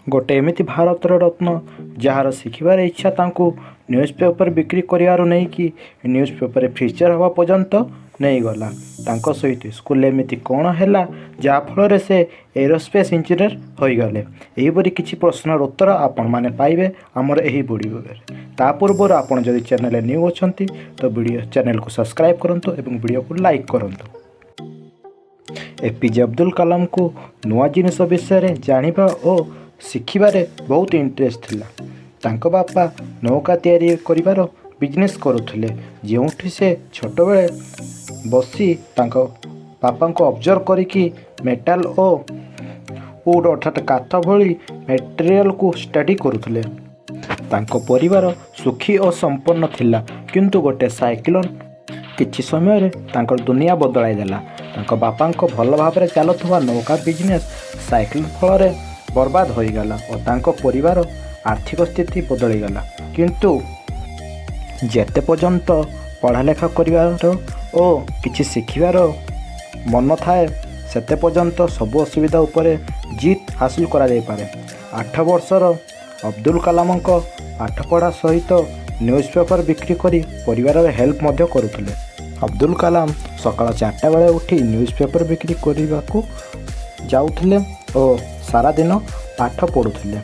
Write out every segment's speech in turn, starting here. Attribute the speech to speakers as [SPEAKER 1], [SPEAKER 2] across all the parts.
[SPEAKER 1] गोटे एमिति भारतर रत्न जार शिखबार इच्छा तांको न्यूज़ पेपर बिक्री करिवार नहीं कि न्यूज़ पेपर फीचर हवा पर्यंत नहीं गला। तांको सहित स्कूल एमिति कौन है जहाँ फल से एरोस्पेस इंजीनियर हो गले। यहीपरि किसी प्रश्नर उत्तर आपण मैंने पाइबे आमर यही वीडियो ता पूर्व आपण जदि चैनल न्यू अच्छी तो वीडियो चैनल को सब्सक्राइब करंतु एवं वीडियो को लाइक करंतु। एपीजे अब्दुल कलाम को नुआ जिनिस विषय जानिबा और शिखिबारे बहुत इंटरेस्ट थिला। तांको बापा नौका तैयारी करिवार बिजनेस करुथिले, जेउठी से छोट बेले बसी तांको बापा को ऑब्जर्व करिकी मेटाल और वुड अर्थात काठ भली मटेरियल को स्टडी करुथिले। तांको परिवार सुखी और संपन्न थिला, किंतु गोटे साइक्लोन किछि समय रे तांकर दुनिया बदलाई देला। तांको बापा को भल भाव चलुवा नौका बिजनेस साइक्लोन फल बर्बाद हो गला और तांको परिवार आर्थिक स्थिति बदली गला। किंतु जेते पर्यंत पढ़ा लेखा करिवार और किछि शिखिबार मन थाए सेते पर्यंत सब असुविधा उपरे जीत हासिल करा जाय पारे। 8 वर्षर अब्दुल कलाम को पाठपढ़ा सहित न्यूज़ पेपर बिक्री करी परिवार हेल्प मध्य करुथिले। अब्दुल कलाम सकाळ 4टा बेले उठी न्यूज़ पेपर बिक्री करने को जाउथिले और सारा दिन पाठ पढ़ुथिले।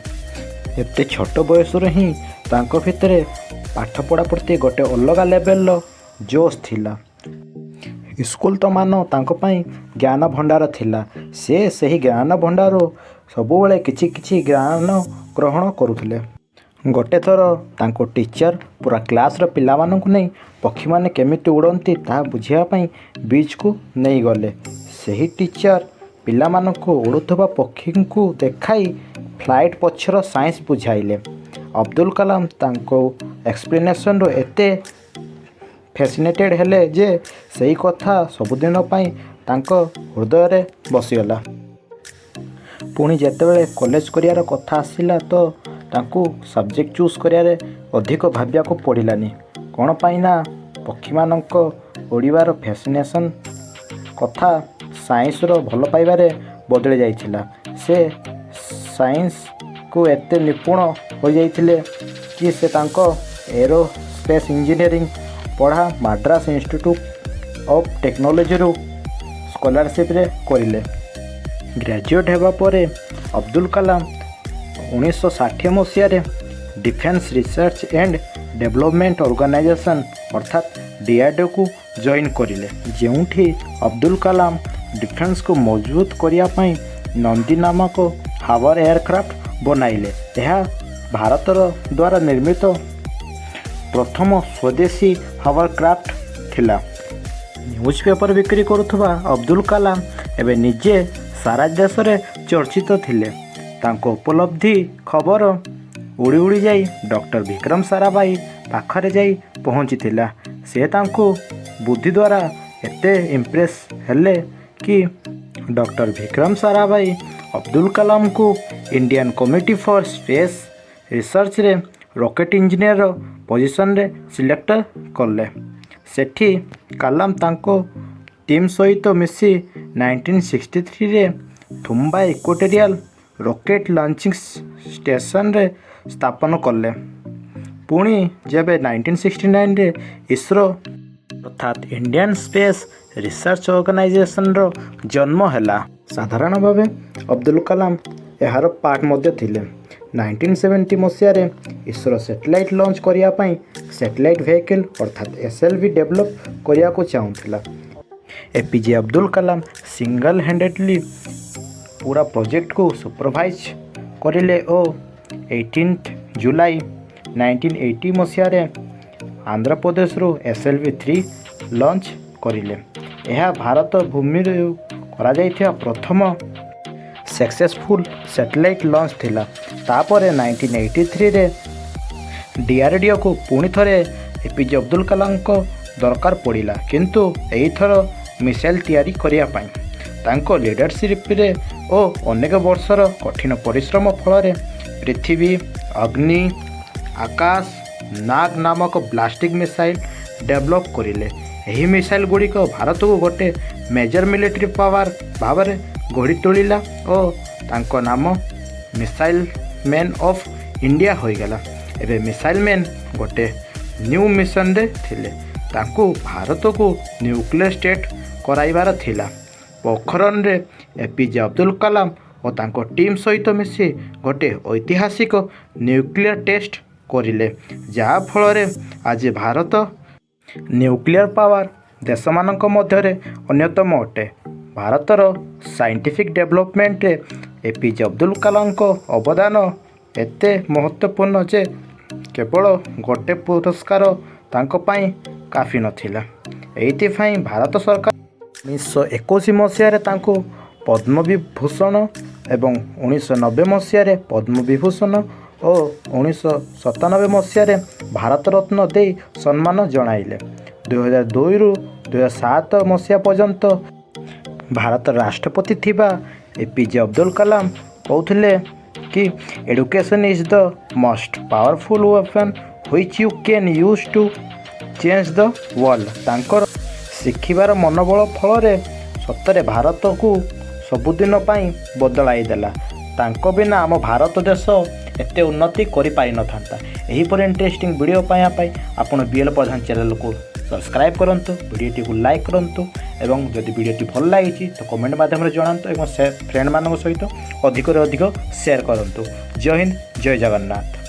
[SPEAKER 1] एते छोट बयस ही तांको भितरे पाठ पढ़ा प्रति गोटे अलग लेवल जोश थिला। स्कूल तो मान तांको पई ज्ञान भंडार थिला। से सही ज्ञान भंडार सबुबले किछि किछि ज्ञान ग्रहण करुथिले। गोटे थर तांको टीचर पूरा क्लास रो पिला मानकु नहीं पक्षी माने केमिति उड़ंती ता बुझिया पई बीच को नहीं गले। सही टीचर पिला मानकु उड़ुथबा पक्षी को देखाई फ्लाइट पछर साइंस बुझाइले। अब्दुल कलाम तांको एक्सप्लेनेशन रो एते फैसिनेटेड हेले जे सही कथा सबुदिन पई तांको हृदय रे बसिगला। पुणी जेतेबेले कॉलेज करियार कथा आसिला तो तांको सब्जेक्ट चूज करियारे अधिक भाबिया को पड़िलानी। कौन पाइना पक्षी मानक उड़ीबार फैसिनेशन कथा साइंस रो भल पाइबारे बदली जाइथिला। से साइंस को एते निपुण हो जाइथिले कि से तांको एरोस्पेस इंजीनियरिंग पढ़ा मद्रास इंस्टीट्यूट ऑफ टेक्नोलॉजी रो स्कॉलरशिप रे करिले। ग्रेजुएट हेबा परे अब्दुल कलाम 1960 मसीह Defence Research and Development Organisation अर्थात DRDO को जॉइन करिले, जेउठी अब्दुल कलाम डिफेंस को मजबूत करिया पई नंदी नामक हावर एयरक्राफ्ट बनाइले। यह भारतर द्वारा निर्मित प्रथम स्वदेशी हावरक्राफ्ट थिला। न्यूज़ पेपर बिक्री करुथबा अब्दुल कलाम एबे निजे सारा देश रे चर्चित थिले। तांको उपलब्धि खबर उड़ी उड़ी जाई डॉक्टर विक्रम साराभाई पाखरे जाई पहुँचीथिला। से तांको बुद्धि द्वारा एते इम्प्रेस हेले कि डॉक्टर विक्रम साराभाई अब्दुल कलाम को Indian committee for space research रे रॉकेट इंजीनियर पोजीशन रे सिलेक्ट करले। सेठी कलाम तांको टीम सहित मिसी 1963 रे Thumba equatorial rocket launching station रे स्थापन कले। पुणी जेबे 1969 रे इसरो अर्थात इंडियन स्पेस रिसर्च ऑर्गेनाइजेशन रो जन्म हैला। साधारण भावे अब्दुल कलाम यार पार्ट मध्य थिले। 1970 मसीह रे इसरो सैटेलाइट लॉन्च करिया पई सैटेलाइट व्हीकल अर्थात SLV डेवलप करिया को चाहुथिला। APJ Abdul Kalam single handedly पूरा प्रोजेक्ट को सुपरवाइज करिले और 18 जुलाई 1980 मसीह रे आंध्र प्रदेश रो SLV-3 लॉन्च करिले। यह भारत भूमि रे करा जाइथिया प्रथम सक्सेसफुल सैटेलाइट लॉन्च थिला। तापरे 1983 रे DRDO को पुणी थरे एपीजे अब्दुल कलाम को दरकार पड़िला, किंतु एही थर मिसाइल तैयारी करिया पाई तांको लीडरशिप रे ओ अनेक वर्षर कठिन परिश्रम फल पृथ्वी अग्नि आकाश नाग नामक ब्लास्टिक मिसाइल डेवलप करिले। यही मिसाइल गुड़िक भारत को गोटे मेजर मिलिट्री पावर भाव गढ़ी तोड़ा और तांको नाम मिसाइल ମ୍ୟାନ୍ ଅଫ୍ ଇଣ୍ଡିଆ ହୋଇଗଲା। ଏବେ ମିସାଇଲ୍ ମ୍ୟାନ୍ ଗୋଟେ ନ୍ୟୁ ମିଶନରେ ଥିଲେ। ତାଙ୍କୁ ଭାରତକୁ ନ୍ୟୁକ୍ଲିୟର ଷ୍ଟେଟ୍ କରାଇବାର ଥିଲା। ପୋଖରଣରେ ଏପିଜେ ଅବଦୁଲ କଲାମ ଓ ତାଙ୍କ ଟିମ୍ ସହିତ ମିଶି ଗୋଟେ ଐତିହାସିକ ନ୍ୟୁକ୍ଲିୟର ଟେଷ୍ଟ କରିଲେ, ଯାହାଫଳରେ ଆଜି ଭାରତ ନ୍ୟୁକ୍ଲିୟର ପାୱାର ଦେଶମାନଙ୍କ ମଧ୍ୟରେ ଅନ୍ୟତମ ଅଟେ। ଭାରତର ସାଇଣ୍ଟିଫିକ୍ ଡେଭଲପମେଣ୍ଟରେ ଏପିଜେ ଅବଦୁଲ କଲାମଙ୍କ ଅବଦାନ ଏତେ ମହତ୍ତ୍ୱପୂର୍ଣ୍ଣ ଯେ କେବଳ ଗୋଟେ ପୁରସ୍କାର ତାଙ୍କ ପାଇଁ କାଫି ନଥିଲା। ଏଇଥିପାଇଁ ଭାରତ ସରକାର 1921 ମସିହାରେ ତାଙ୍କୁ ପଦ୍ମବିଭୂଷଣ ଏବଂ 1990 ମସିହାରେ ପଦ୍ମବିଭୂଷଣ ଓ 1997 ମସିହାରେ ଭାରତରତ୍ନ ଦେଇ ସମ୍ମାନ ଜଣାଇଲେ। 2002ରୁ 2007 ମସିହା ପର୍ଯ୍ୟନ୍ତ ଭାରତର ରାଷ୍ଟ୍ରପତି ଥିବା ଏପିଜେ ଅବଦୁଲ କଲାମ କହୁଥିଲେ କି education is the most powerful weapon which you can use to change the world. ତାଙ୍କର ଶିଖିବାର ମନୋବଳ ଫଳରେ ସତରେ ଭାରତକୁ ସବୁଦିନ ପାଇଁ ବଦଳାଇ ଦେଲା। ତାଙ୍କ ବିନା ଆମ ଭାରତ ଦେଶ ଏତେ ଉନ୍ନତି କରିପାରିନଥାନ୍ତା। ଏହିପରି ଇଣ୍ଟରେଷ୍ଟିଂ ଭିଡ଼ିଓ ପାଇବା ପାଇଁ ଆପଣ ବିଏଲ୍ ପ୍ରଧାନ ଚ୍ୟାନେଲକୁ ସବସ୍କ୍ରାଇବ୍ କରନ୍ତୁ, ଭିଡ଼ିଓଟିକୁ ଲାଇକ୍ କରନ୍ତୁ ଏବଂ ଯଦି ଭିଡ଼ିଓଟି ଭଲ ଲାଗିଛି ତ କମେଣ୍ଟ ମାଧ୍ୟମରେ ଜଣାନ୍ତୁ ଏବଂ ଫ୍ରେଣ୍ଡମାନଙ୍କ ସହିତ ଅଧିକରୁ ଅଧିକ ସେୟାର କରନ୍ତୁ। ଜୟ ହିନ୍ଦ, ଜୟ ଜଗନ୍ନାଥ।